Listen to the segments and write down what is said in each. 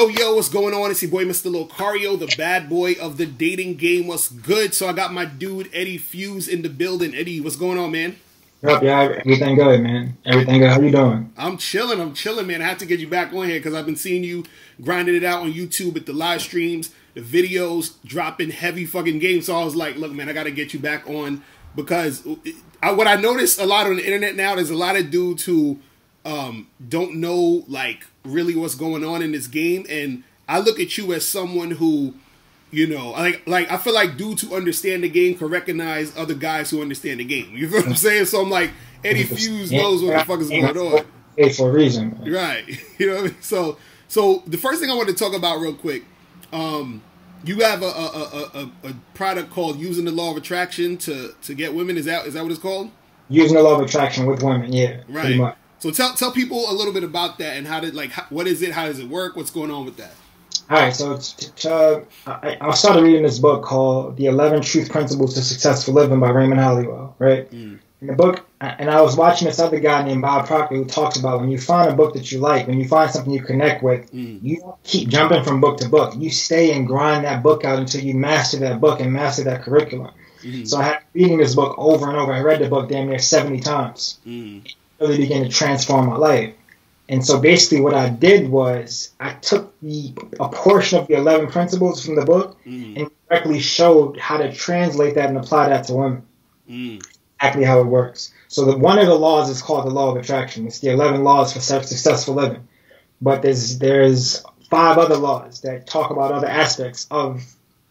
Yo, what's going on? It's your boy, Mr. Locario, the bad boy of the dating game. What's good? So I got my dude, EddieFews, in the building. Eddie, what's going on, man? Yup, yeah, everything good, man. Everything good. How you doing? I'm chilling, man. I have to get you back on here because I've been seeing you grinding it out on YouTube with the live streams, the videos, dropping heavy fucking games. So I was like, look, man, I got to get you back on because what I noticed a lot on the internet now, there's a lot of dudes who don't know, like, really what's going on in this game. And I look at you as someone who, you know, like I feel like dudes who understand the game can recognize other guys who understand the game. You feel what I'm saying? So I'm like, EddieFews knows what the fuck is going on. It's for a reason. Right. You know what I mean? So the first thing I want to talk about real quick, you have a product called Using the Law of Attraction to get women. Is that what it's called? Using the Law of Attraction with women, yeah. Right. Pretty much. So tell people a little bit about that and what is it? How does it work? What's going on with that? All right, so I started reading this book called The 11 Truth Principles to Successful Living by Raymond Halliwell, right? In the book, and I was watching this other guy named Bob Proctor who talks about when you find a book that you like, when you find something you connect with, you don't keep jumping from book to book. You stay and grind that book out until you master that book and master that curriculum. So I had reading this book over and over. I read the book damn near 70 times. It really began to transform my life. And so basically what I did was I took a portion of the 11 principles from the book and directly showed how to translate that and apply that to women. Exactly how it works. So one of the laws is called the law of attraction. It's the 11 laws for successful living. But there's 5 other laws that talk about other aspects of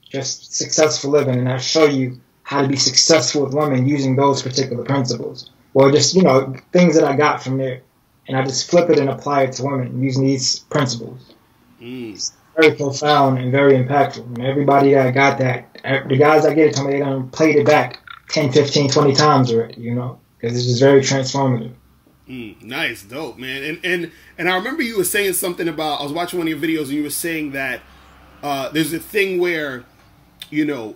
just successful living, and I show you how to be successful with women using those particular principles. Or just, you know, things that I got from there. And I just flip it and apply it to women using these principles. It's very profound and very impactful. And everybody that got that, the guys that get it told me they done played it back 10, 15, 20 times already, you know, because it's just very transformative. Nice, dope, man. And I remember you were saying something about, I was watching one of your videos and you were saying that there's a thing where, you know,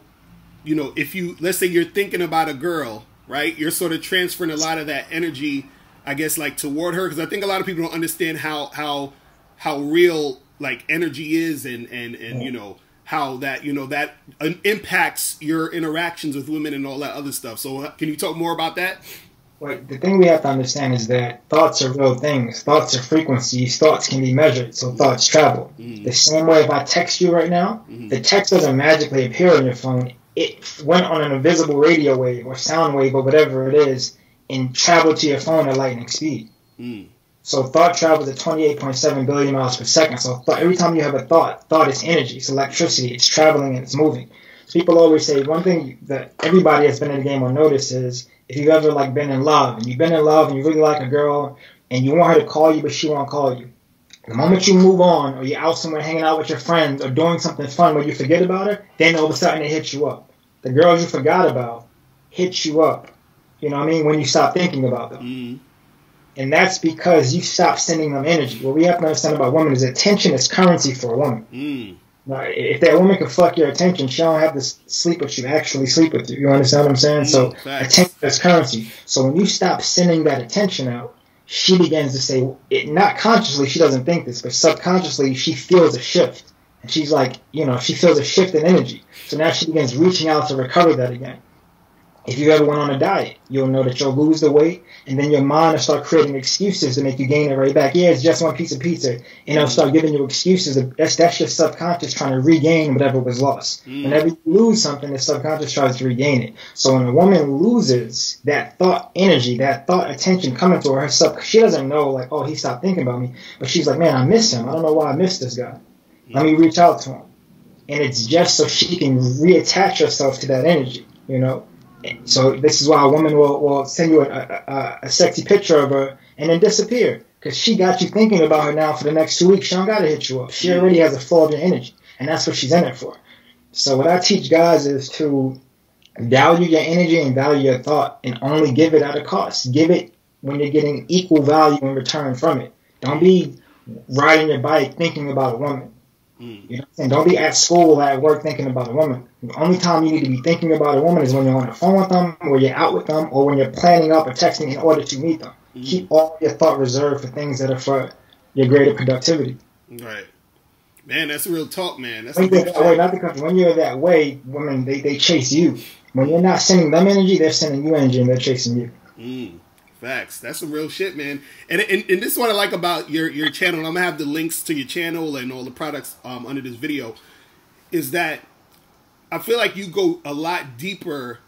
if you, let's say you're thinking about a girl, right, you're sort of transferring a lot of that energy, I guess, like, toward her, because I think a lot of people don't understand how real, like, energy is, and you know, how that, you know, that impacts your interactions with women and all that other stuff. So can you talk more about that? Well, the thing we have to understand is that thoughts are real things. Thoughts are frequencies. Thoughts can be measured, so thoughts travel. The same way if I text you right now, the text doesn't magically appear on your phone. It went on an invisible radio wave or sound wave or whatever it is, and travel to your phone at lightning speed. So thought travels at 28.7 billion miles per second. So every time you have a thought is energy. It's electricity. It's traveling and it's moving. So people always say one thing that everybody that's been in the game will notice is if you've ever like been in love and you've been in love and you really like a girl and you want her to call you but she won't call you. The moment you move on or you're out somewhere hanging out with your friends or doing something fun where you forget about her, then all of a sudden it hits you up. The girls you forgot about hit you up. You know what I mean? When you stop thinking about them. And that's because you stop sending them energy. What we have to understand about women is attention is currency for a woman. Now, if that woman can fuck your attention, she don't have to sleep with you, actually sleep with you. You understand what I'm saying? So attention is currency. So when you stop sending that attention out, she begins to say, not consciously, she doesn't think this, but subconsciously she feels a shift. And she's like, you know, she feels a shift in energy. So now she begins reaching out to recover that again. If you ever went on a diet, you'll know that you'll lose the weight, and then your mind will start creating excuses to make you gain it right back. Yeah, it's just one piece of pizza. And it'll start giving you excuses. That's your subconscious trying to regain whatever was lost. Whenever you lose something, the subconscious tries to regain it. So when a woman loses that thought energy, that thought attention coming to her, she doesn't know, like, oh, he stopped thinking about me. But she's like, man, I miss him. I don't know why I miss this guy. Let me reach out to him. And it's just so she can reattach herself to that energy, you know. So this is why a woman will send you a sexy picture of her and then disappear. Because she got you thinking about her now for the next 2 weeks. She don't got to hit you up. She already has a flow of your energy. And that's what she's in it for. So what I teach guys is to value your energy and value your thought and only give it at a cost. Give it when you're getting equal value in return from it. Don't be riding your bike thinking about a woman. You know what I'm saying? Don't be at school, at work, thinking about a woman. The only time you need to be thinking about a woman is when you're on the phone with them, or you're out with them, or when you're planning up or texting in order to meet them. Keep all your thought reserved for things that are for your greater productivity. Right. Man, that's real talk, man. That's when you're that way, not because when you're that way, women they chase you. When you're not sending them energy, they're sending you energy and they're chasing you. Facts. That's some real shit, man. And this is what I like about your channel. And I'm gonna have the links to your channel and all the products under this video. Is that I feel like you go a lot deeper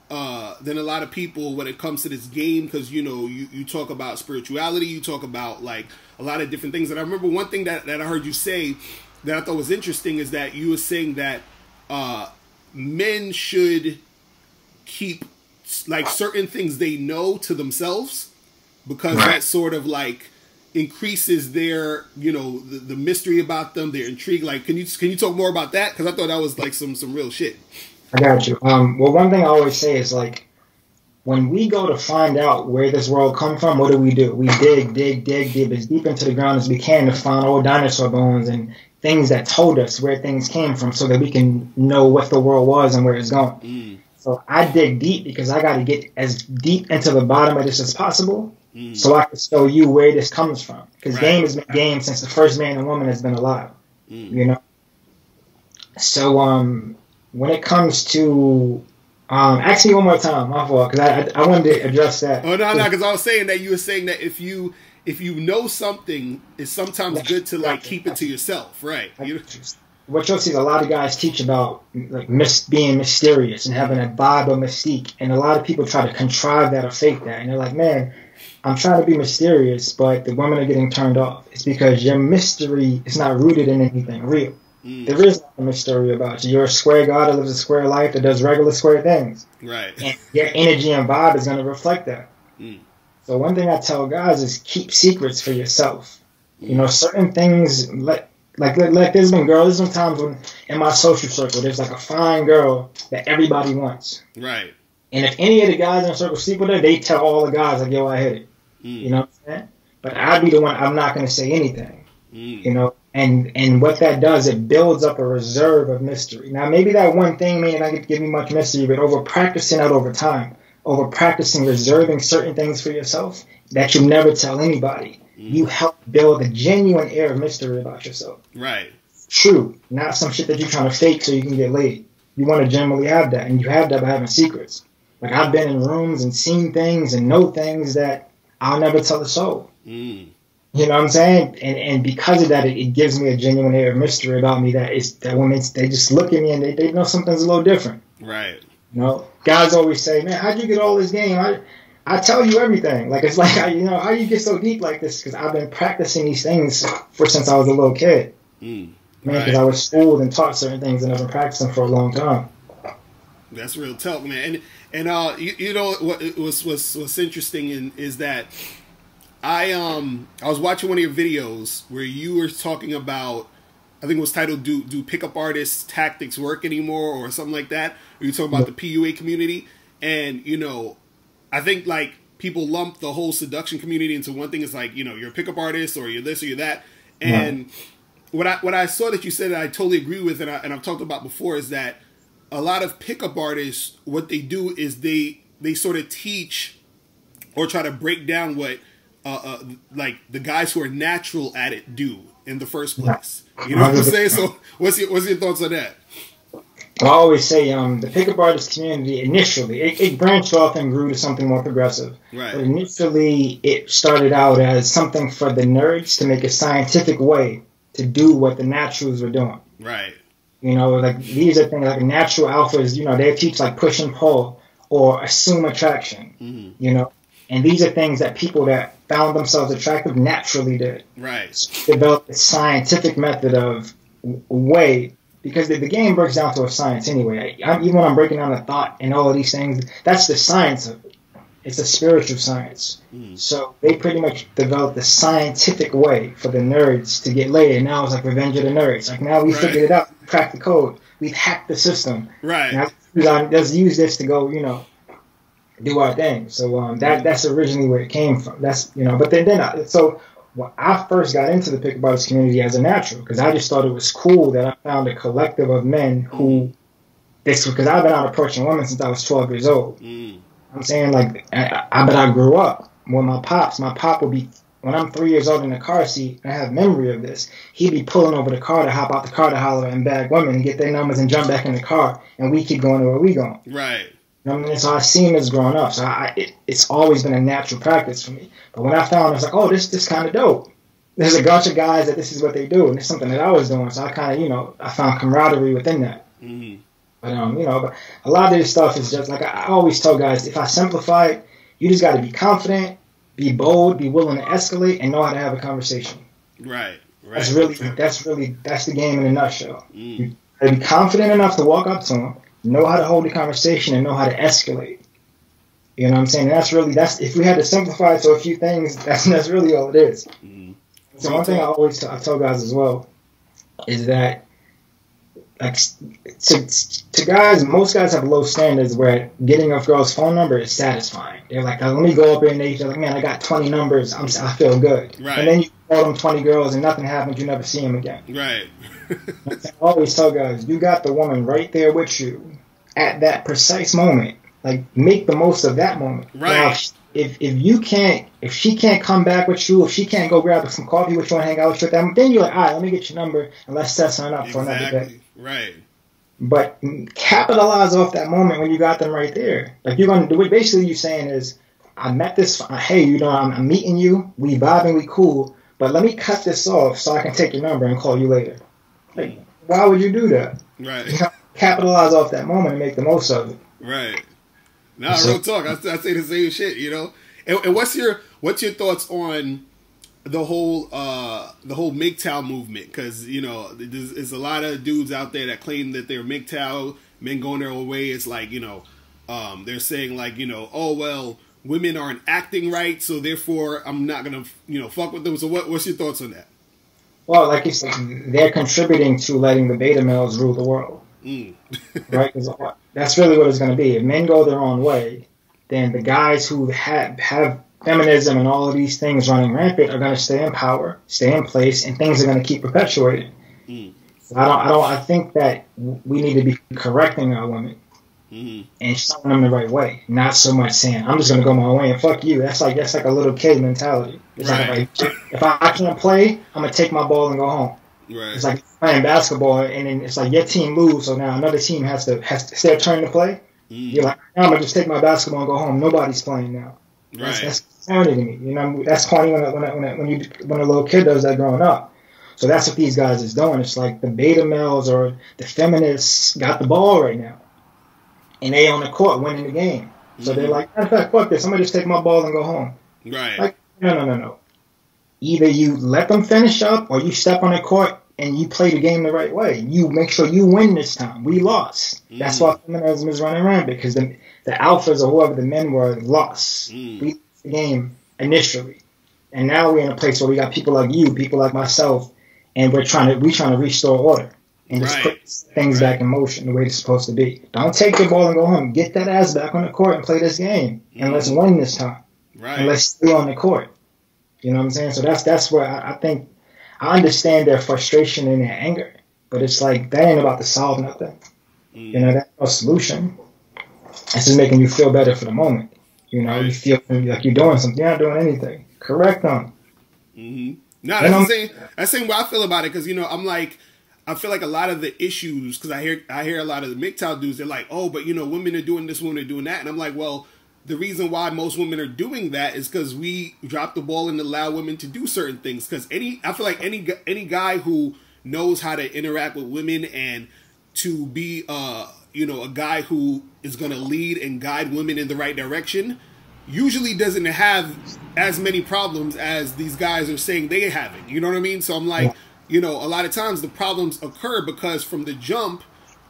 than a lot of people when it comes to this game, because you talk about spirituality, you talk about like a lot of different things. And I remember one thing that I heard you say that I thought was interesting is that you were saying that men should keep like certain things they know to themselves, because that sort of like increases their the mystery about them, their intrigue. Like, can you talk more about that? Because I thought that was like some real shit. I got you. Well, one thing I always say is, like, when we go to find out where this world come from, what do? We dig as deep into the ground as we can to find old dinosaur bones and things that told us where things came from, so that we can know what the world was and where it's going. So I dig deep because I got to get as deep into the bottom of this as possible, so I can show you where this comes from. Because game has been game since the first man and woman has been alive. So when it comes to, ask me one more time, my fault, because I wanted to address that. Oh, no, because I was saying that you were saying that if you know something, it's sometimes good to like keep it to yourself, right? What you'll see is a lot of guys teach about like being mysterious and having a vibe of mystique, and a lot of people try to contrive that or fake that, and they're like, man, I'm trying to be mysterious, but the women are getting turned off. It's because your mystery is not rooted in anything real. There is no mystery about you. You're a square guy that lives a square life that does regular square things. Right. And your energy and vibe is going to reflect that. So one thing I tell guys is keep secrets for yourself. Certain things, like there's been times when in my social circle, there's like a fine girl that everybody wants. Right. And if any of the guys in the circle sleep with her, they tell all the guys, like, yo, I hit it. You know what I'm saying? But I'd be the one, I'm not going to say anything. And what that does, it builds up a reserve of mystery. Now, maybe that one thing may not give me much mystery, but over practicing that over time, over practicing reserving certain things for yourself that you never tell anybody, you help build a genuine air of mystery about yourself. Right. True. Not some shit that you're trying to fake so you can get laid. You want to generally have that, and you have that by having secrets. Like, I've been in rooms and seen things and know things that I'll never tell a soul. You know what I'm saying? And because of that, it gives me a genuine air of mystery about me that women, they just look at me and they know something's a little different. Right. Guys always say, man, how'd you get all this game? I tell you everything. Like, it's like, how you get so deep like this? Because I've been practicing these things since I was a little kid. Because I was schooled and taught certain things, and I've been practicing for a long time. That's real talk, man. And what's interesting is that I was watching one of your videos where you were talking about, I think it was titled "Do Pickup Artists Tactics Work Anymore?" or something like that. Where you talking about the PUA community, and I think like people lump the whole seduction community into one thing. It's like you're a pickup artist or you're this or you're that. And what I saw that you said that I totally agree with, and I've talked about before, is that a lot of pickup artists, what they do is they sort of teach or try to break down what like the guys who are natural at it do in the first place. You know what I'm saying? So what's your thoughts on that? I always say the pickup artist community initially, it branched off and grew to something more progressive. Right. But initially it started out as something for the nerds to make a scientific way to do what the naturals were doing. Right. Like these are things like natural alphas, they teach like push and pull or assume attraction, and these are things that people that found themselves attractive naturally did. Right. So developed a scientific method of way, because the game breaks down to a science anyway. Even when I'm breaking down the thought and all of these things, that's the science of it. It's a spiritual science. So they pretty much developed a scientific way for the nerds to get laid. And now it's like Revenge of the Nerds. Like, now we figured it out. We cracked the code. We've hacked the system. Right. Now let's use this to go, do our thing. So that's originally where it came from. That's, but then so when I first got into the pickup artist community as a natural, because I just thought it was cool that I found a collective of men who, because I've been out approaching women since I was 12 years old. I'm saying, like, but I grew up with my pops. My pop would be when I'm 3 years old in the car seat, and I have memory of this, he'd be pulling over the car to hop out the car to holler and bag women and get their numbers and jump back in the car, and we keep going to where we going. Right. You know what I mean? So I've seen this growing up. So it's always been a natural practice for me. But when I found it, I was like, oh, this kind of dope. There's a bunch of guys that this is what they do, and it's something that I was doing. So I kind of, you know, I found camaraderie within that. Mm-hmm. But, you know, but a lot of this stuff is just, like I always tell guys, if I simplify it, you just got to be confident, be bold, be willing to escalate, and know how to have a conversation. Right. That's the game in a nutshell. You got to be confident enough to walk up to them, know how to hold the conversation, and know how to escalate. You know what I'm saying? And that's if we had to simplify it to a few things, that's really all it is. So one thing I tell guys as well is that, like, to guys, most guys have low standards where getting a girl's phone number is satisfying. They're like, let me go up there, and they feel like, man, I got 20 numbers, I feel good. Right. And then you call them 20 girls and nothing happens, you never see them again. Right. I always tell guys, you got the woman right there with you at that precise moment. Like, make the most of that moment. Right. Now, if she can't come back with you, if she can't go grab some coffee with you and hang out with you, then you're like, all right, let me get your number and let's set something up for another day. Right. But capitalize off that moment when you got them right there. Like, you're gonna do it. Basically, you're saying is, I met this. Hey, you know, I'm meeting you. We vibing, we cool. But let me cut this off so I can take your number and call you later. Like, why would you do that? Right. You know, capitalize off that moment and make the most of it. Right. Nah, real talk. I say the same shit, you know. And what's your thoughts on the whole MGTOW movement? Because, you know, there's a lot of dudes out there that claim that they're MGTOW, men going their own way. It's like, you know, they're saying like, you know, oh well, women aren't acting right, so therefore I'm not gonna, you know, fuck with them. So what's your thoughts on that? Well, like you said, they're contributing to letting the beta males rule the world. Right? 'Cause that's really what it's going to be. If men go their own way, then the guys who have feminism and all of these things running rampant are going to stay in power, stay in place, and things are going to keep perpetuating. So I think that we need to be correcting our women and showing them the right way, not so much saying I'm just going to go my way and fuck you. That's like a little kid mentality. It's like if I can't play, I'm going to take my ball and go home. Right. It's like playing basketball, and then it's like your team lose, so now another team has to it's their turn to play. You're like, I'm gonna just take my basketball and go home. Nobody's playing now. Right. That's corny to me. You know, that's corny when a little kid does that growing up. So that's what these guys is doing. It's like the beta males or the feminists got the ball right now, and they on the court winning the game. So they're like, matter of fact, fuck this. I'm gonna just take my ball and go home. Right. Like, no. Either you let them finish up, or you step on the court and you play the game the right way. You make sure you win this time. We lost. That's why feminism is running around, because the alphas or whoever the men were lost. We lost the game initially, and now we're in a place where we got people like you, people like myself, and we're trying to restore order and just put things back in motion the way it's supposed to be. Don't take the ball and go home. Get that ass back on the court and play this game, and let's win this time. Right. And let's stay on the court. You know what I'm saying? So that's where I think I understand their frustration and their anger, but it's like that ain't about to solve nothing. You know, that's no solution. It's just making you feel better for the moment. You know, you feel like you're doing something. You're not doing anything. Correct them. No, that's the same way I feel about it, because, you know, I feel like a lot of the issues, because I hear a lot of the MGTOW dudes, they're like, oh, but, you know, women are doing this, women are doing that. And I'm like, well, the reason why most women are doing that is because we drop the ball and allow women to do certain things. Because I feel like any guy who knows how to interact with women and to be, you know, a guy who is going to lead and guide women in the right direction usually doesn't have as many problems as these guys are saying they're having. You know what I mean? So I'm like, you know, a lot of times the problems occur because from the jump,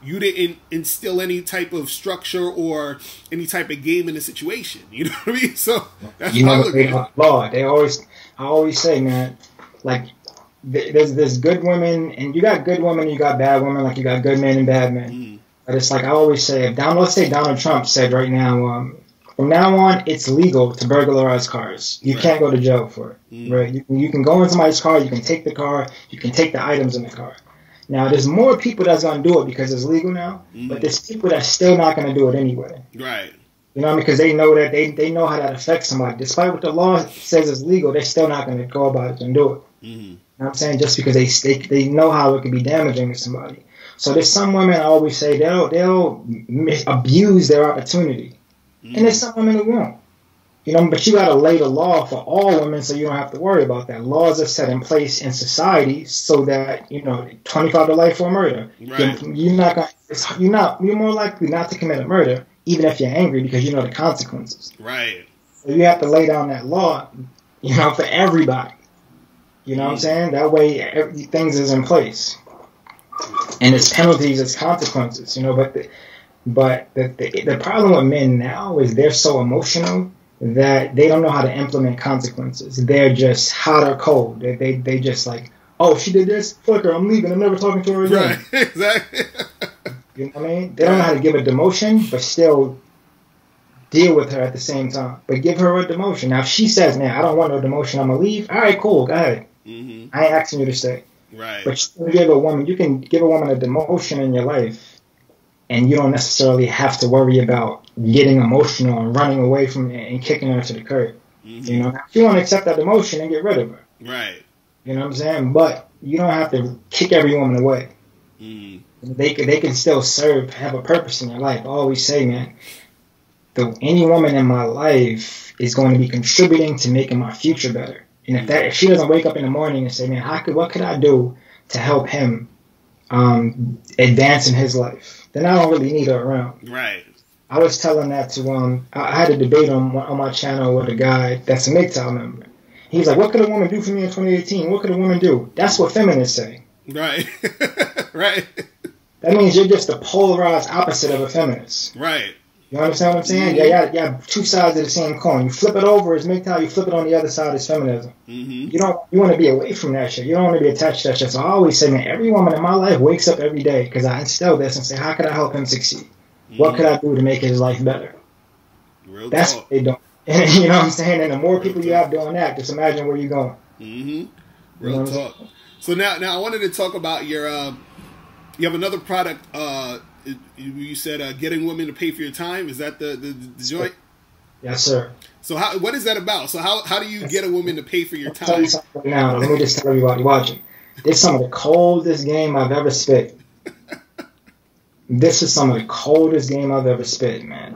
you didn't instill any type of structure or any type of game in the situation. You know what I mean? So that's how I look at it. I always say, man, like there's good women, and you got good women, you got bad women, like you got good men and bad men. But it's like I always say, let's say Donald Trump said right now, from now on, it's legal to burglarize cars. You can't go to jail for it. Right? You can go in somebody's car, you can take the car, you can take the items in the car. Now, there's more people that's going to do it because it's legal now, but there's people that's still not going to do it anyway. Right. You know, because they know that they know how that affects somebody. Despite what the law says is legal, they're still not going to go about it and do it. Mm-hmm. You know what I'm saying? Just because they know how it could be damaging to somebody. So there's some women, I always say, they'll abuse their opportunity. Mm-hmm. And there's some women who won't. You know, but you got to lay the law for all women so you don't have to worry about that. Laws are set in place in society so that, you know, 25 to life for murder. Right. You're more likely not to commit a murder, even if you're angry, because you know the consequences. Right. So you have to lay down that law, you know, for everybody. You know what I'm saying? That way things is in place. And it's penalties, it's consequences, you know, but the problem with men now is they're so emotional that they don't know how to implement consequences. They're just hot or cold. They just like, oh, she did this, fuck her, I'm leaving, I'm never talking to her again. Right, exactly. You know what I mean? They don't know how to give a demotion, but still deal with her at the same time. But give her a demotion. Now, if she says, man, I don't want no demotion, I'm going to leave, all right, cool, go ahead. Mm-hmm. I ain't asking you to stay. Right. But you can give a woman a demotion in your life, and you don't necessarily have to worry about getting emotional and running away from it and kicking her to the curb. Mm-hmm. You know, if you want to accept that demotion and get rid of her. Right. You know what I'm saying? But you don't have to kick every woman away. Mm-hmm. They can still have a purpose in your life. I always say, man, any woman in my life is going to be contributing to making my future better. And if she doesn't wake up in the morning and say, man, what could I do to help him advance in his life, then I don't really need her around. Right. I was telling that to I had a debate on my channel with a guy that's a MGTOW member. He's like, what could a woman do for me in 2018? What could a woman do? That's what feminists say. Right. Right. That means you're just the polarized opposite of a feminist. Right. You understand what I'm saying? Mm-hmm. Yeah, two sides of the same coin. You flip it over as MGTOW, you flip it on the other side as feminism. Mm-hmm. You want to be away from that shit. You don't want to be attached to that shit. So I always say, man, every woman in my life wakes up every day because I instill this and say, how could I help him succeed? Mm-hmm. What could I do to make his life better? That's what they don't. You know what I'm saying? And the more people you have doing that, just imagine where you're going. Mm-hmm. Real talk. So now I wanted to talk about your. You have another product. You said getting women to pay for your time. Is that the joint? Yes, sir. So what is that about? So how do you get a woman to pay for your time? Tell you something right now. Let me just tell everybody watching. This is some of the coldest game I've ever spit. This is some of the coldest game I've ever spit, man.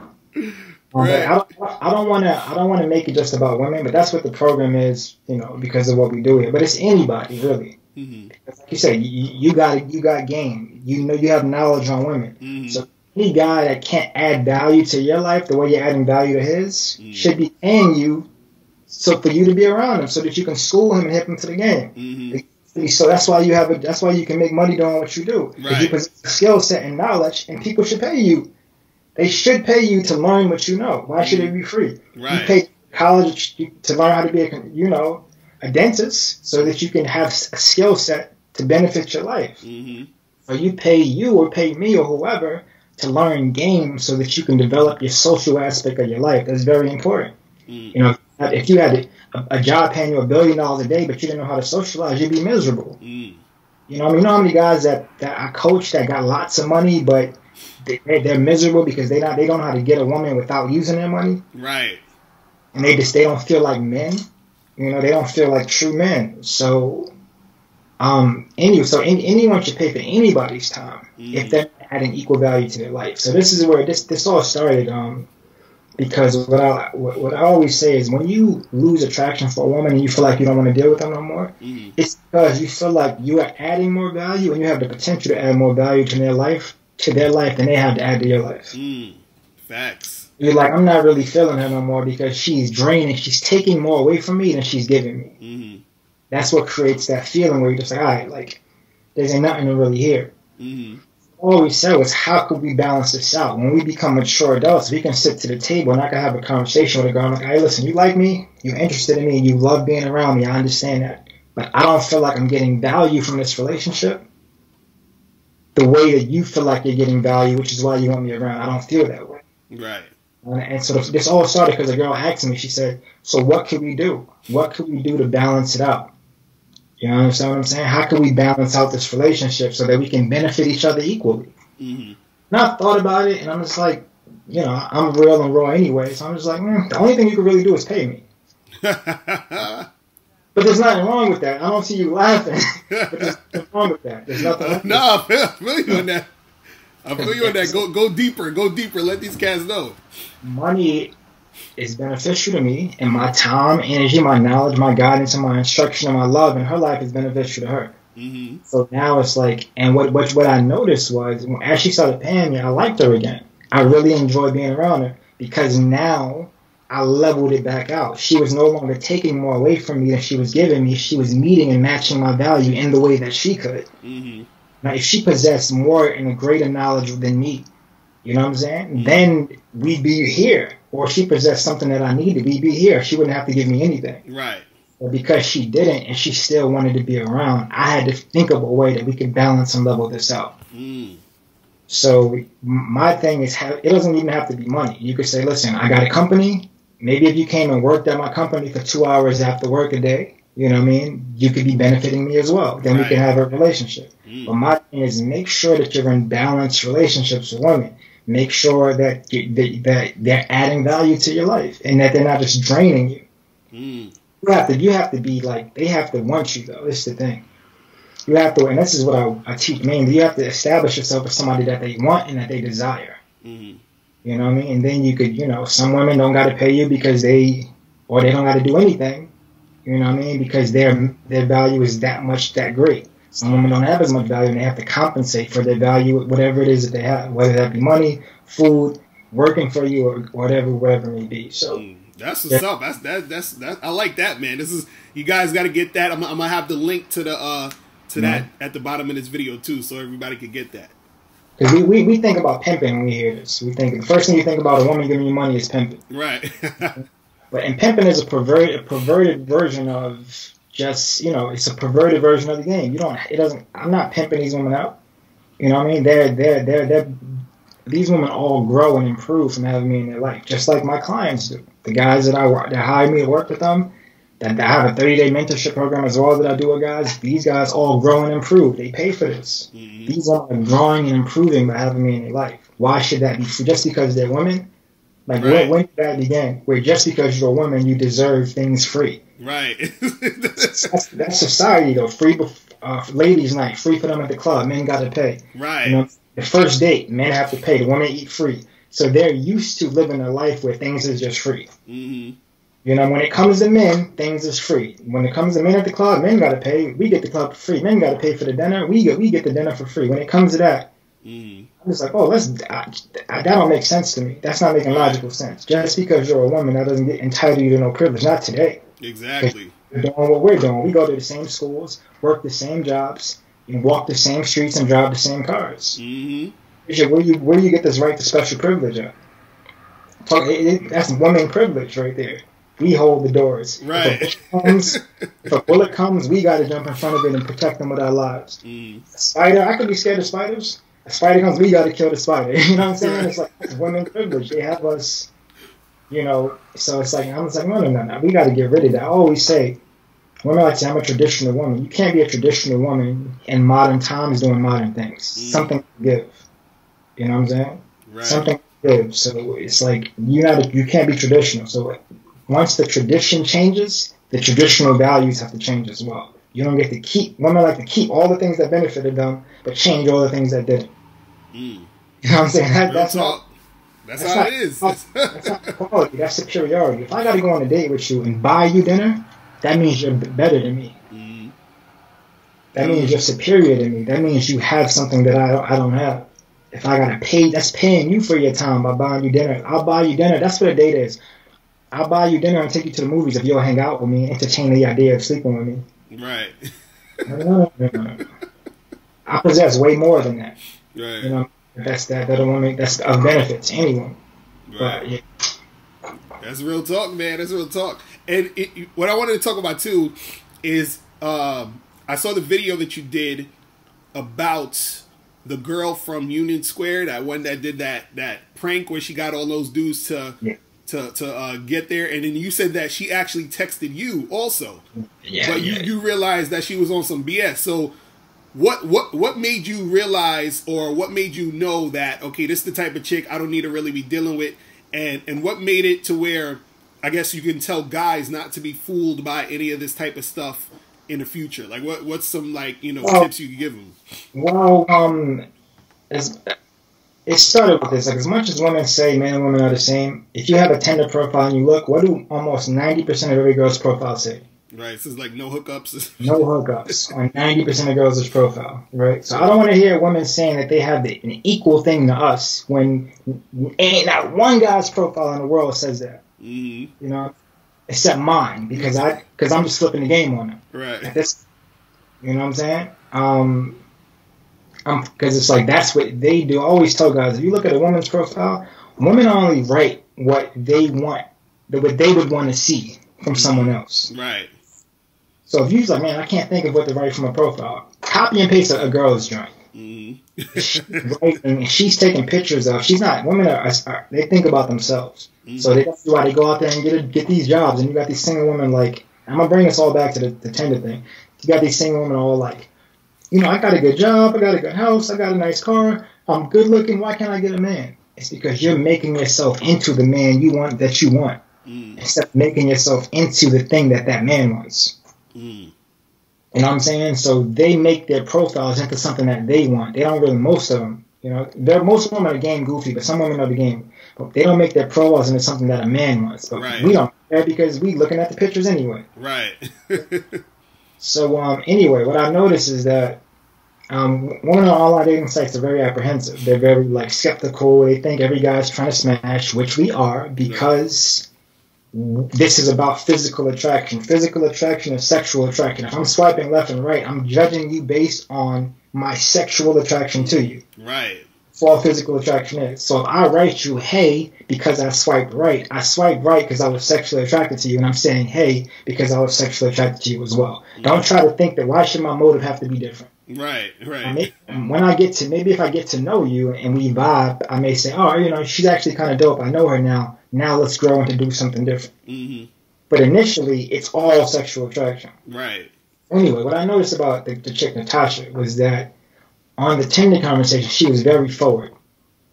Right. I don't want to make it just about women, but that's what the program is, you know, because of what we do here. But it's anybody really. Mm-hmm. Like you said, you got game. You know, you have knowledge on women. Mm-hmm. So any guy that can't add value to your life the way you're adding value to his should be paying you for you to be around him so that you can school him and hit him to the game. Mm-hmm. So that's why you can make money doing what you do. Right. You possess a skill set and knowledge, and people should pay you. They should pay you to learn what you know. Why should it be free? Right. You pay college to learn how to be a dentist so that you can have a skill set to benefit your life. Mm-hmm. Or you pay me or whoever to learn games so that you can develop your social aspect of your life. That's very important. Mm-hmm. You know, if you had a job paying you $1 billion a day, but you didn't know how to socialize, you'd be miserable. Mm-hmm. You know how many guys that I coach that got lots of money, but they're miserable because they don't know how to get a woman without using their money. Right. And they don't feel like men. You know, they don't feel like true men. So, anyone should pay for anybody's time if they're adding equal value to their life. So this is where this all started. Because what I always say is when you lose attraction for a woman and you feel like you don't want to deal with them no more, it's because you feel like you are adding more value and you have the potential to add more value to their life than they have to add to your life. Facts. You're like, I'm not really feeling her no more because she's draining. She's taking more away from me than she's giving me. Mm-hmm. That's what creates that feeling where you're just like, all right, like, there's nothing to really hear. Mm-hmm. All we said was, how could we balance this out? When we become mature adults, we can sit to the table and I can have a conversation with a girl. I'm like, hey, listen, you like me? You're interested in me? You love being around me? I understand that. But I don't feel like I'm getting value from this relationship the way that you feel like you're getting value, which is why you want me around. I don't feel that way. Right. And so this all started because a girl asked me, she said, so what could we do? What could we do to balance it out? You understand what I'm saying? How can we balance out this relationship so that we can benefit each other equally? Mm-hmm. And I thought about it, and I'm just like, you know, I'm real and raw anyway. So I'm just like, the only thing you can really do is pay me. But there's nothing wrong with that. I don't see you laughing. But there's nothing wrong with that. There's nothing wrong with I feel you on that. I feel you on that. Go deeper. Go deeper. Let these cats know. Money is beneficial to me, and my time, energy, my knowledge, my guidance, and my instruction, and my love in her life is beneficial to her. Mm-hmm. So now it's like, and what I noticed was, as she started paying me, I liked her again. I really enjoyed being around her because now I leveled it back out. She was no longer taking more away from me than she was giving me. She was meeting and matching my value in the way that she could. Mm-hmm. Now, if she possessed more and a greater knowledge than me, you know what I'm saying? Mm-hmm. Then we'd be here. Or if she possessed something that I needed, we'd be here. She wouldn't have to give me anything. Right. But because she didn't and she still wanted to be around, I had to think of a way that we could balance and level this out. Mm. So my thing is, it doesn't even have to be money. You could say, listen, I got a company. Maybe if you came and worked at my company for 2 hours after work a day, you know what I mean, you could be benefiting me as well. Then we can have a relationship. Mm. But my thing is, make sure that you're in balanced relationships with women. Make sure that they're adding value to your life and that they're not just draining you. Mm. You have to be like, they have to want you, though. This is the thing. You have to, and this is what I teach mainly, you have to establish yourself as somebody that they want and that they desire. Mm-hmm. You know what I mean? And then you could, you know, some women don't got to pay you because they don't got to do anything. You know what I mean? Because their value is that great. Some women don't have as much value and they have to compensate for their value, whatever it is that they have, whether that be money, food, working for you, or whatever it may be. So that's what's up. That's I like that, man. This is, you guys got to get that. I'm gonna have the link to the that at the bottom of this video too, so everybody can get that. Because we think about pimping when we hear this. We think the first thing you think about a woman giving you money is pimping. Right. But and pimping is a perverted version of just, you know, it's a perverted version of the game. I'm not pimping these women out. You know what I mean? These women all grow and improve from having me in their life, just like my clients do. The guys that hire me to work with them, that I have a 30-day mentorship program as well that I do with guys. These guys all grow and improve. They pay for this. Mm-hmm. These are growing and improving by having me in their life. Why should that be free? Just because they're women? Like, right. When did that begin? Where just because you're a woman, you deserve things free. Right. that's society, though. Free ladies' night, free for them at the club. Men got to pay. Right. You know, the first date, men have to pay. The women eat free. So they're used to living a life where things is just free. Mm-hmm. You know, when it comes to men, things is free. When it comes to men at the club, men got to pay. We get the club for free. Men got to pay for the dinner. We get the dinner for free. When it comes to that, I'm just like, that don't make sense to me. That's not making logical sense. Just because you're a woman, that doesn't entitle you to no privilege. Not today. Exactly. We're doing what we're doing. We go to the same schools, work the same jobs, and walk the same streets and drive the same cars. Mm-hmm. Where you get this right to special privilege at? That's woman privilege right there. We hold the doors. Right. If a bullet comes, we got to jump in front of it and protect them with our lives. A spider, I could be scared of spiders. A spider comes, we got to kill the spider. You know what I'm saying? It's like, it's women privilege. They have us, you know. So it's like, I'm just like, no. We got to get rid of that. I always say, women like to say, I'm a traditional woman. You can't be a traditional woman in modern times doing modern things. Something to give. You know what I'm saying? Right. Something to give. So it's like, you can't be traditional. So once the tradition changes, the traditional values have to change as well. You don't get to keep, women like to keep all the things that benefited them, but change all the things that didn't. You know what I'm saying? That's how it is. That's not equality. That's superiority. If I got to go on a date with you and buy you dinner, that means you're better than me. That means you're superior to me. That means you have something that I don't have. If I got to pay, that's paying you for your time by buying you dinner. I'll buy you dinner. That's what a date is. I'll buy you dinner and take you to the movies if you'll hang out with me and entertain the idea of sleeping with me. Right. No. I possess way more than that. Right. You know, that's a woman. That's of benefit to anyone. Right. But, yeah. That's real talk, man. That's real talk. And what I wanted to talk about too is I saw the video that you did about the girl from Union Square, that one that did that prank where she got all those dudes to get there, and then you said that she actually texted you also. Yeah. But you realized that she was on some BS. So what made you realize, or what made you know that, okay, this is the type of chick I don't need to really be dealing with, and what made it to where I guess you can tell guys not to be fooled by any of this type of stuff in the future? Like, what's some, like, tips you could give them? Well, it started with this. Like, as much as women say men and women are the same, if you have a Tinder profile and you look, what do almost 90% of every girl's profile say? Right, so it's like no hookups. No hookups on 90% of girls' profile, right? So I don't want to hear women saying that they have an equal thing to us when ain't not one guy's profile in the world says that. Mm-hmm. Except mine, because I'm just flipping the game on them. Right. Like this, you know what I'm saying? Because it's like that's what they do. I always tell guys, if you look at a woman's profile, women only write what they want, what they would want to see from someone else. Right. So if you're like, man, I can't think of what to write from a profile, copy and paste a girl's joint. And she's taking pictures of. She's not. Women they think about themselves. So that's why they go out there and get these jobs. And you got these single women like, I'm gonna bring us all back to the Tinder thing. You got these single women all like, I got a good job, I got a good house, I got a nice car, I'm good looking. Why can't I get a man? It's because you're making yourself into the man you want instead of making yourself into the thing that man wants. You know what I'm saying? So they make their profiles into something that they want. They don't really, most of them, most women are game goofy, but some women are the game. But they don't make their profiles into something that a man wants. But we don't care because we looking at the pictures anyway. Right. So anyway, what I noticed is that women on online dating sites are very apprehensive. They're very like skeptical. They think every guy's trying to smash, which we are, because this is about physical attraction. Physical attraction is sexual attraction. If I'm swiping left and right, I'm judging you based on my sexual attraction to you. Right. That's all physical attraction is. So if I write you, hey, because I swiped right because I was sexually attracted to you, and I'm saying, hey, because I was sexually attracted to you as well. Don't try to think that why should my motive have to be different? Right. When maybe if I get to know you and we vibe, I may say, oh, she's actually kind of dope. I know her now. Now let's grow into do something different. Mm-hmm. But initially, it's all sexual attraction. Right. Anyway, what I noticed about the chick Natasha was that on the Tinder conversation, she was very forward.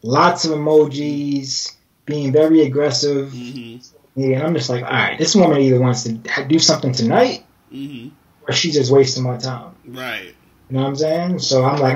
Lots of emojis, being very aggressive. Mm-hmm. Yeah, and I'm just like, all right, this woman either wants to do something tonight, or she's just wasting my time. Right. You know what I'm saying? So I'm like,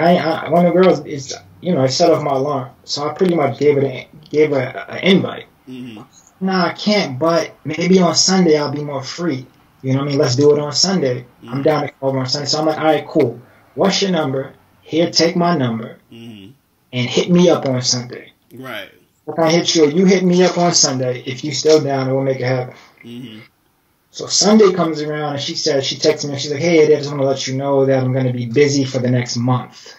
one of the girls is, I set off my alarm. So I pretty much gave her an invite. Mm-hmm. Nah, I can't, but maybe on Sunday I'll be more free. You know what I mean? Let's do it on Sunday. Mm-hmm. I'm down to come over on Sunday. So I'm like, all right, cool. What's your number? Here, take my number. Mm-hmm. And hit me up on Sunday. Right. If I hit you hit me up on Sunday. If you still down, we'll make it happen. Mm-hmm. So Sunday comes around and she texts me and she's like, hey, Eddie, I just want to let you know that I'm going to be busy for the next month.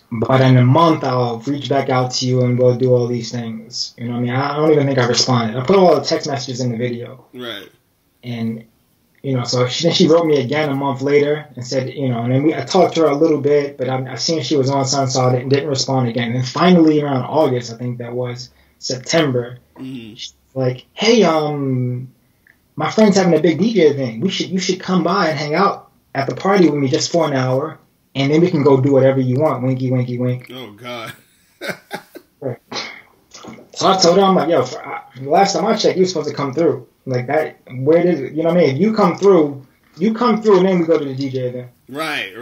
But in a month, I'll reach back out to you and we'll do all these things. You know what I mean? I don't even think I responded. I put all the text messages in the video. Right. And, so she wrote me again a month later and said, and then I talked to her a little bit, but I seen she was on something, so I didn't respond again. And finally, around August, I think that was September, she's like, hey, my friend's having a big DJ event. You should come by and hang out at the party with me just for an hour. And then we can go do whatever you want. Winky, winky, wink. Oh, God. Right. So I told her, I'm like, yo, the last time I checked, you were supposed to come through. Like that, where did it, you know what I mean? If you come through, and then we go to the DJ event. Right.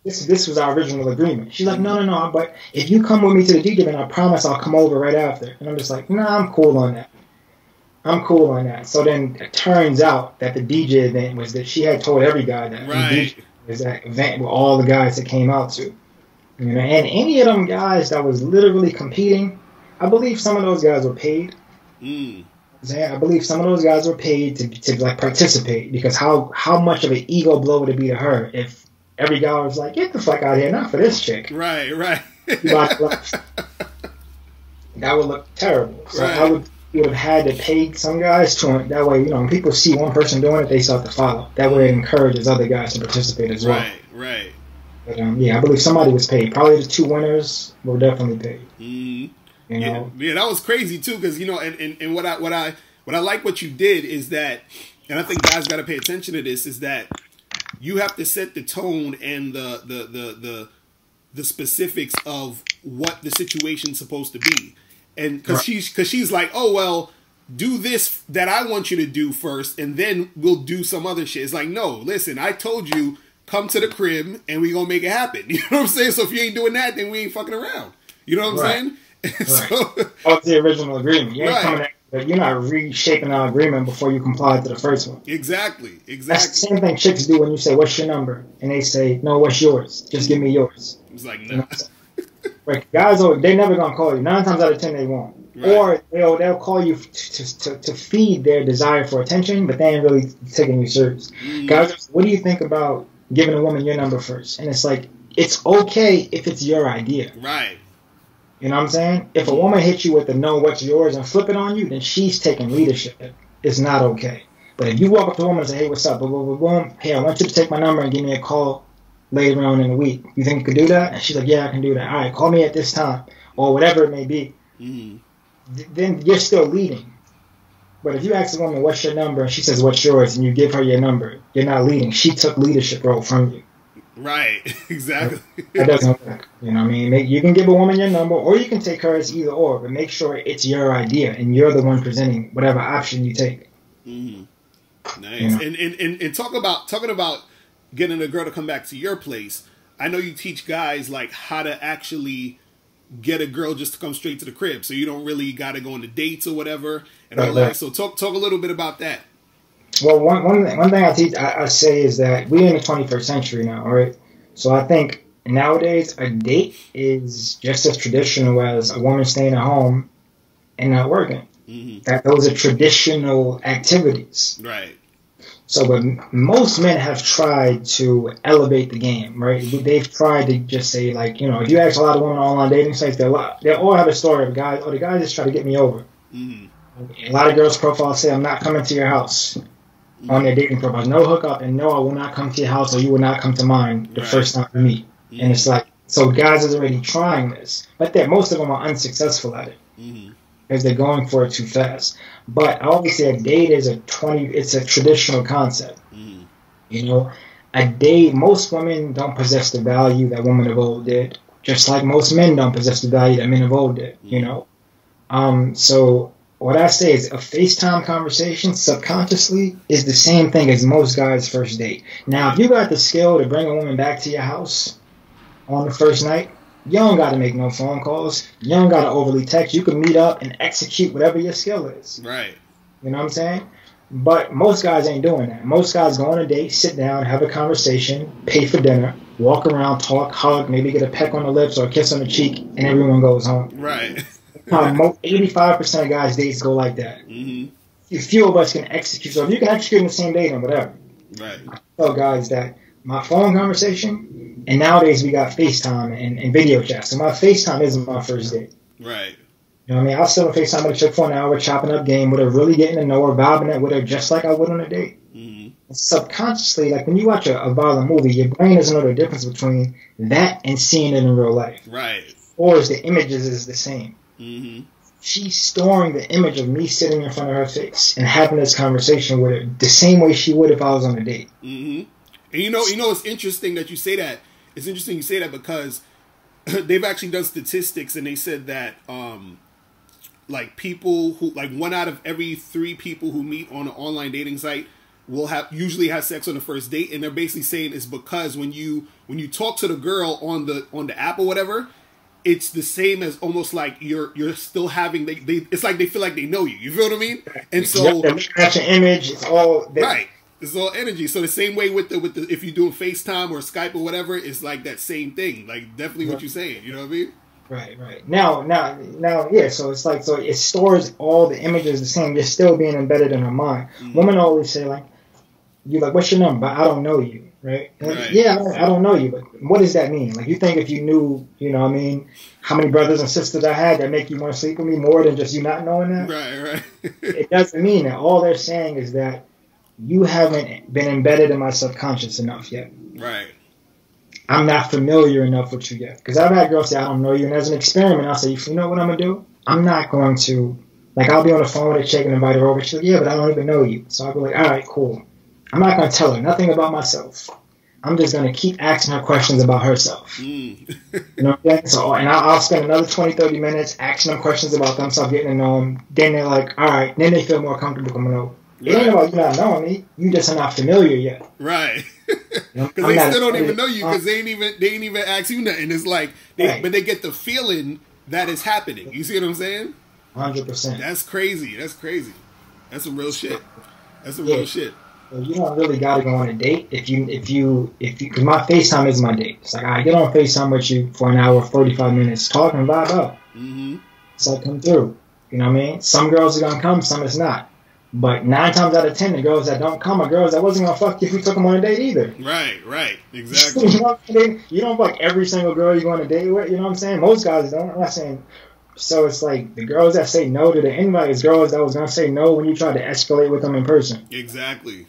This was our original agreement. She's like, no, but if you come with me to the DJ event, I promise I'll come over right after. And I'm just like, nah, I'm cool on that. So then it turns out that the DJ event was that she had told every guy that. Right. Is that event with all the guys that came out to. And any of them guys that was literally competing, I believe some of those guys were paid. I believe some of those guys were paid to like participate, because how much of an ego blow would it be to her if every guy was like, get the fuck out of here, not for this chick. Right. That would look terrible. So I would have had to pay some guys to it. That way, when people see one person doing it, they start to follow. That way it encourages other guys to participate as well. Right. But I believe somebody was paid. Probably the two winners were definitely paid. Yeah, that was crazy too, because and what I like what you did is that, and I think guys got to pay attention to this, is that you have to set the tone and the specifics of what the situation's supposed to be. And because she's like, oh, well, do this that I want you to do first, and then we'll do some other shit. It's like, no, listen, I told you, come to the crib, and we gonna make it happen. You know what I'm saying? So if you ain't doing that, then we ain't fucking around. You know what I'm saying? So, that's the original agreement. You ain't coming at, you're not reshaping our agreement before you comply to the first one. Exactly. That's the same thing chicks do when you say, what's your number? And they say, no, what's yours? Just give me yours. It's like, no. You know what I'm saying? Right. Guys, they never gonna call you. 9 times out of 10, they won't. Right. Or they'll call you to feed their desire for attention, but they ain't really taking you serious. Guys, what do you think about giving a woman your number first? And it's like, it's okay if it's your idea. Right. You know what I'm saying? If a woman hits you with the no, what's yours, and flip it on you, then she's taking leadership. It's not okay. But if you walk up to a woman and say, hey, what's up? Boom, boom, boom, boom. Hey, I want you to take my number and give me a call later on in the week. You think you could do that? And she's like, yeah, I can do that. All right, call me at this time, or whatever it may be. Then you're still leading. But if you ask a woman, what's your number, and she says, what's yours, and you give her your number, you're not leading. She took leadership role from you. Right, exactly. That doesn't work. You know what I mean? You can give a woman your number, or you can take hers, either or, but make sure it's your idea, and you're the one presenting whatever option you take. Nice. You know? And talking about getting a girl to come back to your place, I know you teach guys like how to actually get a girl just to come straight to the crib, so you don't really got to go on the dates or whatever and all that. So talk a little bit about that. Well, one thing I say is that we're in the 21st century now, right? So I think nowadays a date is just as traditional as a woman staying at home and not working. That those are traditional activities, right? So, but most men have tried to elevate the game, right? They've tried to just say, like, you know, if you ask a lot of women on online dating sites, they all have a story of guys. Oh, the guy just tried to get me over. A lot of girls' profiles say, I'm not coming to your house on their dating profiles. No hookup, and no, I will not come to your house, or you will not come to mine the first time we meet. And it's like, so guys are already trying this, but most of them are unsuccessful at it because they're going for it too fast. But obviously, a date is it's a traditional concept. You know, a date, most women don't possess the value that women of old did, just like most men don't possess the value that men of old did, you know. So what I say is a FaceTime conversation subconsciously is the same thing as most guys' first date. Now, if you got the skill to bring a woman back to your house on the first night, you don't got to make no phone calls. You don't got to overly text. You can meet up and execute whatever your skill is. Right. You know what I'm saying? But most guys ain't doing that. Most guys go on a date, sit down, have a conversation, pay for dinner, walk around, talk, hug, maybe get a peck on the lips or a kiss on the cheek, and everyone goes home. Right. 85% of guys' dates go like that. A few of us can execute. So if you can execute in the same day, then whatever. Right. I tell guys that my phone conversation, and nowadays we got FaceTime and video chat. So my FaceTime isn't my first date. Right. You know what I mean? I'll still FaceTime with a chick for an hour, chopping up game with her, really getting to know her, vibing it with her just like I would on a date. Subconsciously, like when you watch a violent movie, your brain doesn't know the difference between that and seeing it in real life. Right. Or is the images is the same. She's storing the image of me sitting in front of her face and having this conversation with her the same way she would if I was on a date. And you know, it's interesting that you say that. It's interesting you say that because they've actually done statistics and they said that like people who, like 1 out of every 3 people who meet on an online dating site will usually have sex on the first date, and they're basically saying it's because when you talk to the girl on the app or whatever, it's the same as almost like you're still having it's like they feel like they know you. You feel what I mean? And so that's an image. It's all right. It's all energy. So the same way with the if you're doing FaceTime or Skype or whatever, it's like that same thing. Like definitely what you're saying. You know what I mean? Right. Now, yeah. So it's like it stores all the images the same. They're still being embedded in her mind. Women always say like, "You like, what's your number?" But I don't know you. Right? Like, yeah, I don't know you, but what does that mean? Like, you think if you knew, you know what I mean, how many brothers and sisters I had that make you want to sleep with me more than just you not knowing that? Right. It doesn't mean that. All they're saying is that you haven't been embedded in my subconscious enough yet. Right. I'm not familiar enough with you yet. Because I've had girls say, I don't know you, and as an experiment, I'll say, you know what I'm going to do? I'm not going to, like, I'll be on the phone with a chick and invite her over. She's like, yeah, but I don't even know you. So I'll be like, all right, cool. I'm not going to tell her nothing about myself. I'm just going to keep asking her questions about herself. Mm. You know what I'm saying? So, and I'll spend another 20, 30 minutes asking them questions about them, start getting to know them. Then they're like, all right, then they feel more comfortable coming over. It ain't about you not knowing me. You just are not familiar yet. Right. You know? Because they still don't even know you because they ain't even ask you nothing. It's like, but they get the feeling that it's happening. You see what I'm saying? 100%. That's crazy. That's crazy. That's some real shit. That's some real shit. So you don't really gotta go on a date if you because my FaceTime is my date. It's like I get on FaceTime with you for an hour, 45 minutes, talk and vibe up. Mm-hmm. So I come through. You know what I mean? Some girls are gonna come, some it's not. But 9 times out of 10, the girls that don't come are girls that wasn't gonna fuck you if you took them on a date either. Right, exactly. You don't fuck every single girl you go on a date with. You know what I'm saying? Most guys don't. I'm not saying. So it's like the girls that say no to the invite is girls that was gonna say no when you try to escalate with them in person. Exactly.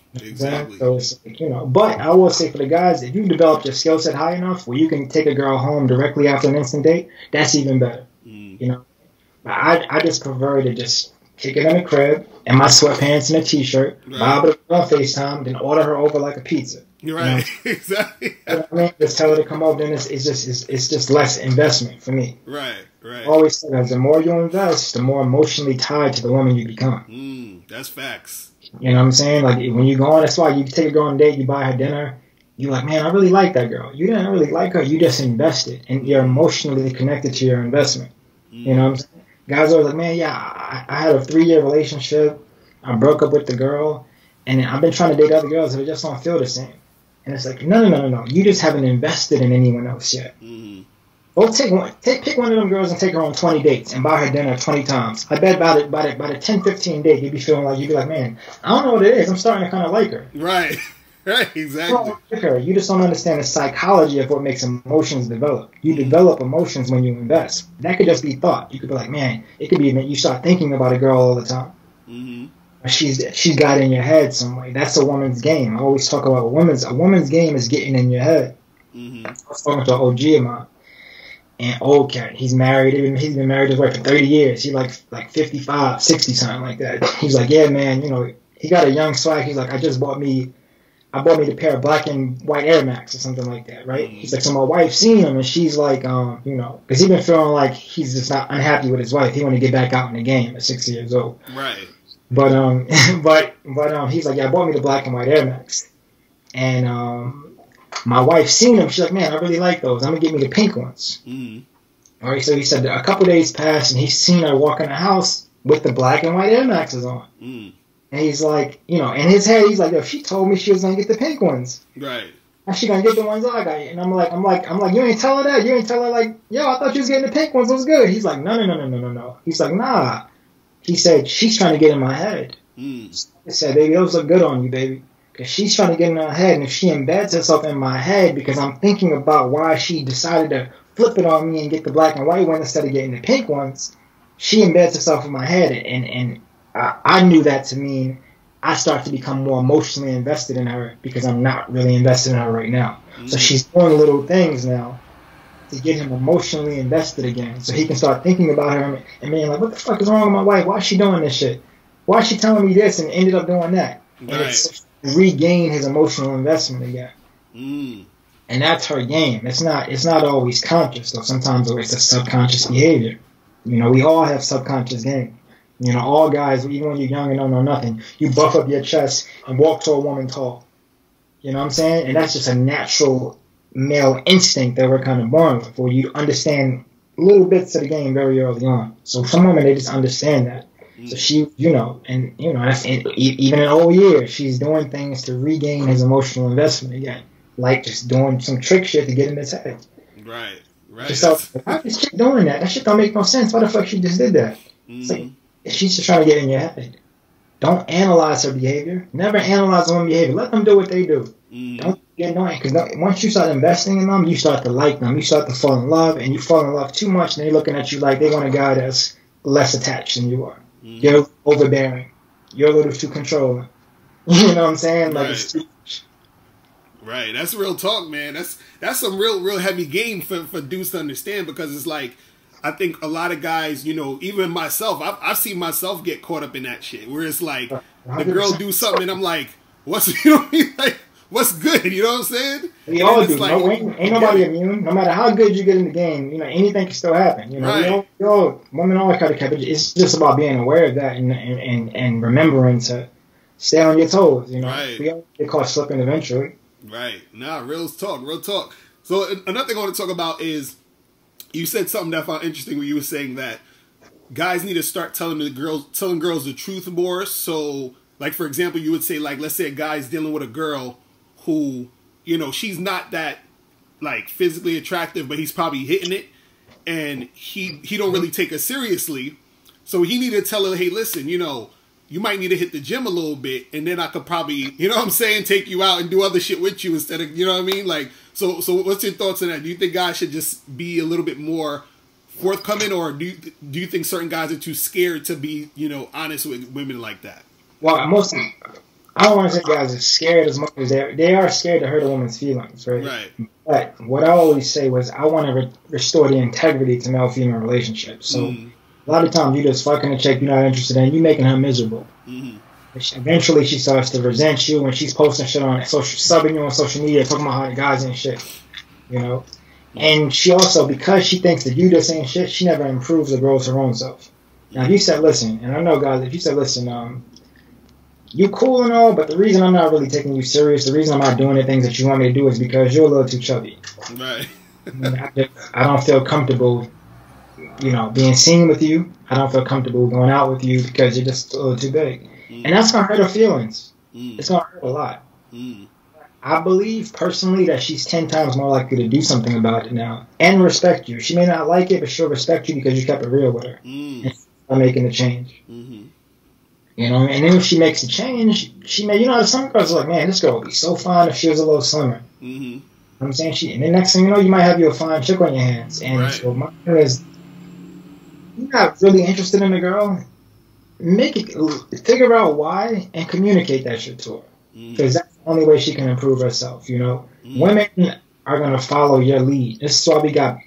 So it's like, but I will say for the guys, if you developed your skill set high enough where you can take a girl home directly after an instant date, that's even better. Mm. But I just prefer to just kick it in the crib in my sweatpants and a t-shirt, vibe with her on FaceTime, then order her over like a pizza. You're right. Exactly. You know what I mean? Just tell her to come over, then it's just less investment for me. Right. I always say that the more you invest, the more emotionally tied to the woman you become. That's facts. You know what I'm saying? Like when you go on, that's why you take a girl on a date, you buy her dinner, you're like, man, I really like that girl. You didn't really like her, you just invested, and you're emotionally connected to your investment. You know what I'm saying? Guys are like, man, yeah, I had a 3-year relationship, I broke up with the girl, and I've been trying to date other girls, but it just don't feel the same. And it's like, no. You just haven't invested in anyone else yet. Mm-hmm. Go pick one of them girls and take her on 20 dates and buy her dinner 20 times. I bet by the 10, 15 date, you'd be like, man, I don't know what it is. I'm starting to kind of like her. Right, exactly. You just don't understand the psychology of what makes emotions develop. You develop emotions when you invest. That could just be thought. You could be like, man, it could be you start thinking about a girl all the time. Mm-hmm. She's got in your head some way. That's a woman's game. I always talk about a woman's game is getting in your head. Mm-hmm. I was talking to an OG of mine, and old cat. He's married. He's been married to his wife for 30 years. He's like 55, 60, something like that. He's like, yeah, man. He got a young swag. He's like, I bought me the pair of black and white Air Max or something like that, right? Mm-hmm. He's like, so my wife seen him, and she's like, because he's been feeling like he's just not unhappy with his wife. He want to get back out in the game at 60 years old. Right. But he's like, yeah, I bought me the black and white Air Max, and my wife seen them. She's like, man, I really like those. I'm gonna get me the pink ones. Mm-hmm. All right, so he said a couple days passed, and he's seen her walk in the house with the black and white Air Maxes on. Mm. And he's like, in his head, he's like, yo, she told me she was gonna get the pink ones. Right. How's she gonna get the ones I got? And I'm like, you ain't tell her that. You ain't tell her like, yo, I thought you was getting the pink ones. It was good. He's like, no. He's like, nah. He said, she's trying to get in my head. He said, baby, those look good on you, baby. Because she's trying to get in her head, and if she embeds herself in my head because I'm thinking about why she decided to flip it on me and get the black and white one instead of getting the pink ones, she embeds herself in my head, and I knew that to mean I start to become more emotionally invested in her because I'm not really invested in her right now. So she's doing little things now to get him emotionally invested again, so he can start thinking about her and being like, what the fuck is wrong with my wife? Why is she doing this shit? Why is she telling me this and ended up doing that? Right. And it's regain his emotional investment again. And that's her game. It's not always conscious, though. Sometimes it's a subconscious behavior. We all have subconscious game. All guys, even when you're young and don't know nothing, you buff up your chest and walk to a woman tall. You know what I'm saying? And that's just a natural male instinct that we're kind of born with, where you understand little bits of the game very early on. So some women, they just understand that. So she, that's even in old years, she's doing things to regain his emotional investment again, like just doing some trick shit to get in his head. Right. So why is she doing that? That shit don't make no sense. Why the fuck she just did that? It's like, she's just trying to get in your head. Don't analyze her behavior. Never analyze women's behavior. Let them do what they do. Don't get annoying, because once you start investing in them, you start to like them. You start to fall in love, and you fall in love too much, and they're looking at you like they want a guy that's less attached than you are. You're overbearing. You're a little too controlling. You know what I'm saying? Like, it's too much. Right. That's real talk, man. That's some real heavy game for dudes to understand, because it's like, I think a lot of guys, even myself, I've seen myself get caught up in that shit, where it's like, the girl do something and I'm like, what's, like, what's good? You know what I'm saying? We all do. Like, ain't nobody immune. No matter how good you get in the game, anything can still happen. Women always try to catch it. It's just about being aware of that and remembering to stay on your toes. Right. We all get caught slipping eventually. Right. Nah, real talk. So another thing I want to talk about is you said something that I found interesting when you were saying that guys need to start telling girls the truth more. So, like, for example, you would say, like, let's say a guy's dealing with a girl who, she's not that, like, physically attractive, but he's probably hitting it, and he don't really take her seriously. So he need to tell her, hey, listen, you might need to hit the gym a little bit, and then I could probably, take you out and do other shit with you instead of, you know what I mean? Like, so what's your thoughts on that? Do you think guys should just be a little bit more forthcoming, or do you think certain guys are too scared to be, honest with women like that? Well, I don't want to say guys are scared as much as they are scared to hurt a woman's feelings, right? Right. But what I always say was I want to restore the integrity to male-female relationships. So a lot of times you just fucking a chick you're not interested in, you making her miserable. Mm-hmm. Eventually she starts to resent you when she's posting shit on subbing you on social media, talking about how guys ain't shit, And she also, because she thinks that you just ain't shit, she never improves or grows her own self. Now, if you said, listen, and I know guys, if you said, listen, you cool and all, but the reason I'm not really taking you serious, the reason I'm not doing the things that you want me to do is because you're a little too chubby. Right. I don't feel comfortable, being seen with you. I don't feel comfortable going out with you because you're just a little too big. And that's going to hurt her feelings. It's going to hurt a lot. I believe personally that she's 10 times more likely to do something about it now and respect you. She may not like it, but she'll respect you because you kept it real with her. And making the change. And then if she makes the change, she may, some girls are like, man, this girl would be so fine if she was a little slimmer. I'm saying and then next thing you know, you might have you a fine chick on your hands. And so my thing is, you're not really interested in the girl, figure out why and communicate that shit to her. Because that's the only way she can improve herself, Women are going to follow your lead. This is why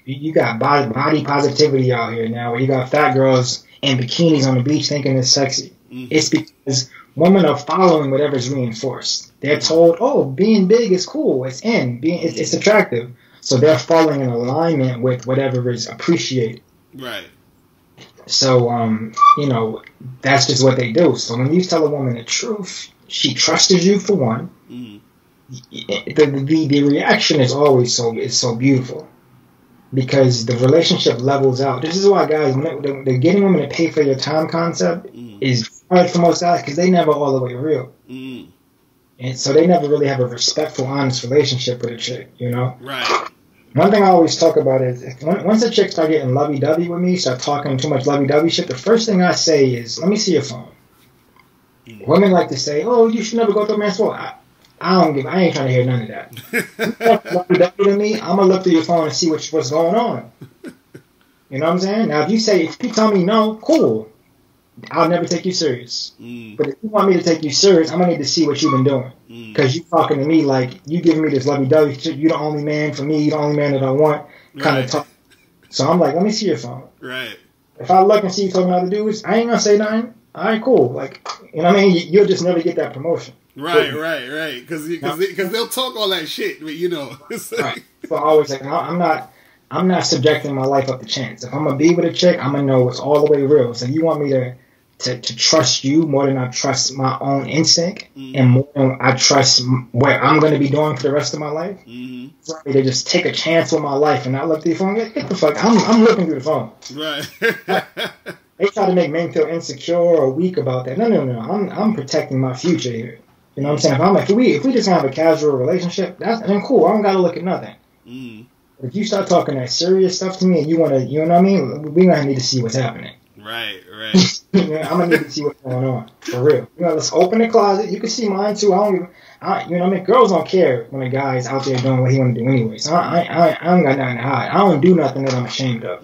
you got body positivity out here now, where you got fat girls in bikinis on the beach thinking it's sexy. It's because women are following whatever's reinforced. They're told, oh, being big is cool, it's it's attractive. So they're falling in alignment with whatever is appreciated. Right. So, that's just what they do. So when you tell a woman the truth, she trusted you for one. The reaction is always so beautiful because the relationship levels out. This is why guys, they're getting women to pay for your time concept is hard for most guys because they never all the way real. And so they never really have a respectful, honest relationship with a chick, Right. One thing I always talk about is once a chick start getting lovey-dovey with me, start talking too much lovey-dovey shit, the first thing I say is, let me see your phone. Women like to say, oh, you should never go through a man's phone. I ain't trying to hear none of that. Lovey-dovey to me, I'm going to look through your phone and see what's going on. You know what I'm saying? Now, if you tell me no, cool. I'll never take you serious. But if you want me to take you serious, I'm going to need to see what you've been doing. Because you talking to me like you giving me this lovey-dovey shit. You the only man for me. You the only man that I want kind of talk. So I'm like, let me see your phone. Right. If I look and see you talking to other dudes, I ain't going to say nothing. All right, cool. Like, you know what I mean? You'll just never get that promotion. Right. Because they'll talk all that shit, but Right. So I always like, I'm not subjecting my life up to chance. If I'm going to be with a chick, I'm going to know it's all the way real. So you want me to trust you more than I trust my own instinct and more than I trust what I'm going to be doing for the rest of my life. For me to just take a chance with my life and not look through the phone. Get the fuck. I'm looking through the phone. Right. They try to make men feel insecure or weak about that. No. I'm protecting my future here. You know what I'm saying? If we just have a casual relationship, then cool. I don't got to look at nothing. If you start talking that serious stuff to me and you want to, you know what I mean? We're going to need to see what's happening. Right. I'm going to need to see what's going on. For real. Let's open the closet. You can see mine too. You know what I mean? Girls don't care when a guy's out there doing what he want to do anyway. So I don't got nothing to hide. I don't do nothing that I'm ashamed of.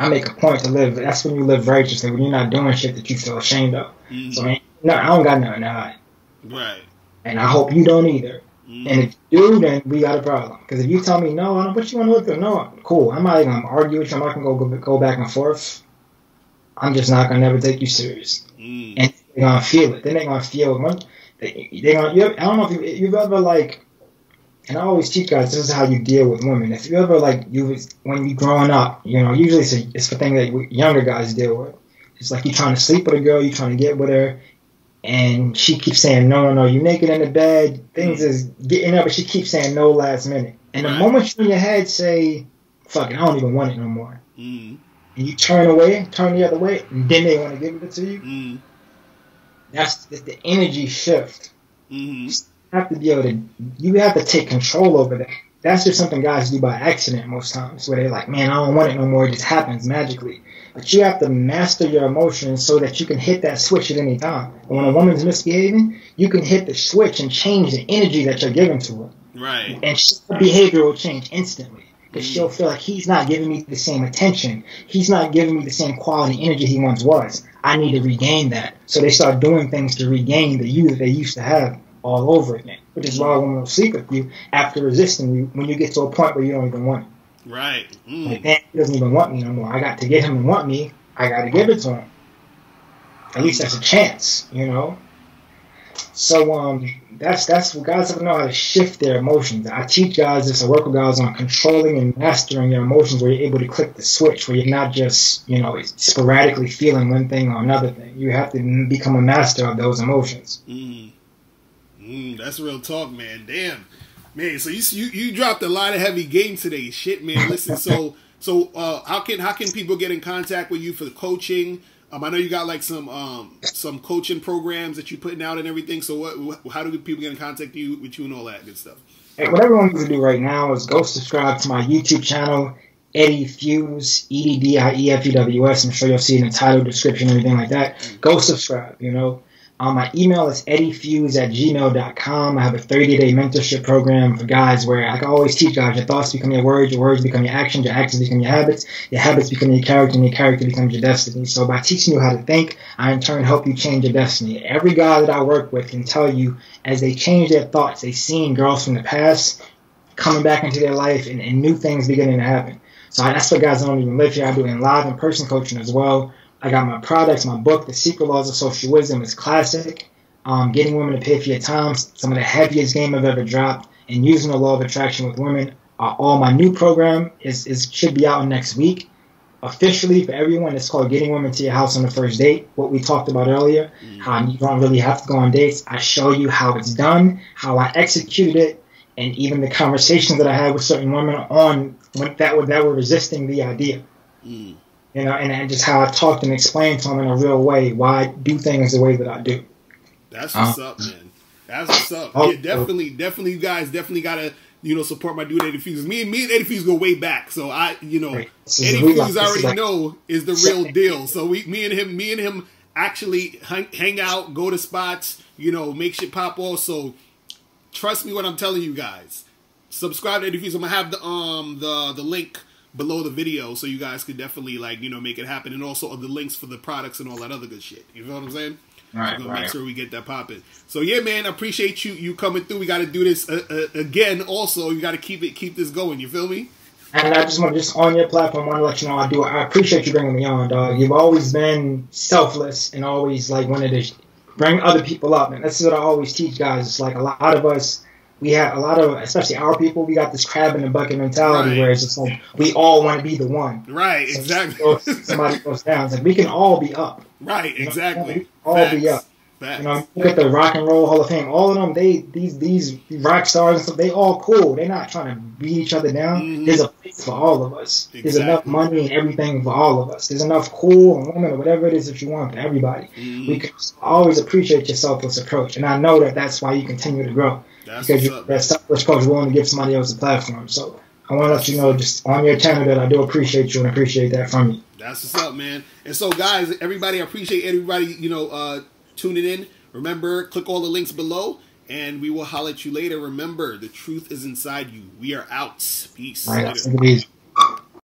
I make a point to live. That's when you live righteously, when you're not doing shit that you feel ashamed of. So I don't got nothing to hide. Right. And I hope you don't either. And if you do, then we got a problem. Because if you tell me no, I don't. What you want to look for? No, cool. I'm not even gonna argue with you. I'm not gonna go back and forth. I'm just not gonna never take you serious. And they're gonna feel it. Then they're gonna feel they don't. I don't know if you've ever like. And I always teach guys this is how you deal with women. If you ever like when you growing up, you know, usually it's the thing that younger guys deal with. It's like you trying to sleep with a girl, you trying to get with her, and she keeps saying no, you naked in the bed, things is getting up, but she keeps saying no last minute. And the moment you in your head say, "Fuck it, I don't even want it no more," and you turn the other way, and then they want to give it to you. That's the energy shift. You have to be able to. You have to take control over that. That's just something guys do by accident most times, where they're like, "Man, I don't want it no more." It just happens magically. But you have to master your emotions so that you can hit that switch at any time. And when a woman's misbehaving, you can hit the switch and change the energy that you're giving to her. Right. And her behavior will change instantly. Because she'll feel like he's not giving me the same attention. He's not giving me the same quality energy he once was. I need to regain that. So they start doing things to regain the you that they used to have all over again. Which is why a woman will sleep with you after resisting you when you get to a point where you don't even want it. Right. Like, damn, he doesn't even want me no more. I got to get him to want me. I got to give it to him. At least that's a chance, you know? So that's what guys have to know how to shift their emotions. I teach guys this. I work with guys on controlling and mastering your emotions, where you're able to click the switch, where you're not just, you know, sporadically feeling one thing or another thing. You have to become a master of those emotions. That's real talk, man. Damn, man. So you dropped a lot of heavy game today. Shit, man. Listen, so how can people get in contact with you for the coaching? I know you got like some coaching programs that you're putting out and everything. So how do people get in contact with you and all that good stuff? Hey, what everyone needs to do right now is go subscribe to my YouTube channel, EddieFews, EddieFews. I'm sure you'll see it in the title, description, everything like that. Go subscribe, you know. My email is EddieFews@gmail.com. I have a 30-day mentorship program for guys where I can always teach guys your thoughts become your words become your actions become your habits become your character, and your character becomes your destiny. So by teaching you how to think, I in turn help you change your destiny. Every guy that I work with can tell you as they change their thoughts, they've seen girls from the past coming back into their life and new things beginning to happen. So that's what guys don't even live here. I do in live in-person coaching as well. I got my products, my book, The Secret Laws of Social Wisdom is classic. Getting women to pay for your time, some of the heaviest game I've ever dropped, and using the law of attraction with women. All my new program should be out next week. Officially for everyone, it's called Getting Women to Your House on the First Date, what we talked about earlier, how you don't really have to go on dates. I show you how it's done, how I executed it, and even the conversations that I had with certain women that were resisting the idea. You know, and just how I talked and explained to them in a real way why I do things the way that I do. That's what's up, man. That's what's up. Yeah, definitely, you guys definitely gotta, you know, support my dude EddieFews. Me and EddieFews go way back, so EddieFews I already know is the real deal. So me and him actually hang out, go to spots, you know, make shit pop off. So trust me when I'm telling you guys. Subscribe to EddieFews. I'm gonna have the link below the video, so you guys could definitely, like, you know, make it happen, and also the links for the products and all that other good shit. You know what I'm saying? Right, so we're gonna make sure we get that popping. So yeah, man, I appreciate you coming through. We got to do this again. Also, you got to keep this going. You feel me? And I just want on your platform, I want to let you know I appreciate you bringing me on, dog. You've always been selfless and always like wanted to bring other people up, and this is what I always teach guys. It's like a lot of us. We have a lot of, especially our people, we got this crab in the bucket mentality where it's just like we all want to be the one. Right, exactly. Somebody goes down. It's like we can all be up. Right, exactly. We can all be up. Facts. You know, look at the Rock and Roll Hall of Fame. All of them, these rock stars and stuff, they all cool. They're not trying to beat each other down. There's a place for all of us. Exactly. There's enough money and everything for all of us. There's enough cool and women or whatever it is that you want for everybody. We can always appreciate your selfless approach, and I know that that's why you continue to grow. Because you're that selfless approach, willing to give somebody else a platform. So I want to let you know, just on your channel, that I do appreciate you and appreciate that from you. That's what's up, man. And so, guys, everybody, I appreciate everybody, you know, tuning in. Remember, click all the links below, and we will holler at you later. Remember, the truth is inside you. We are out. Peace. All right,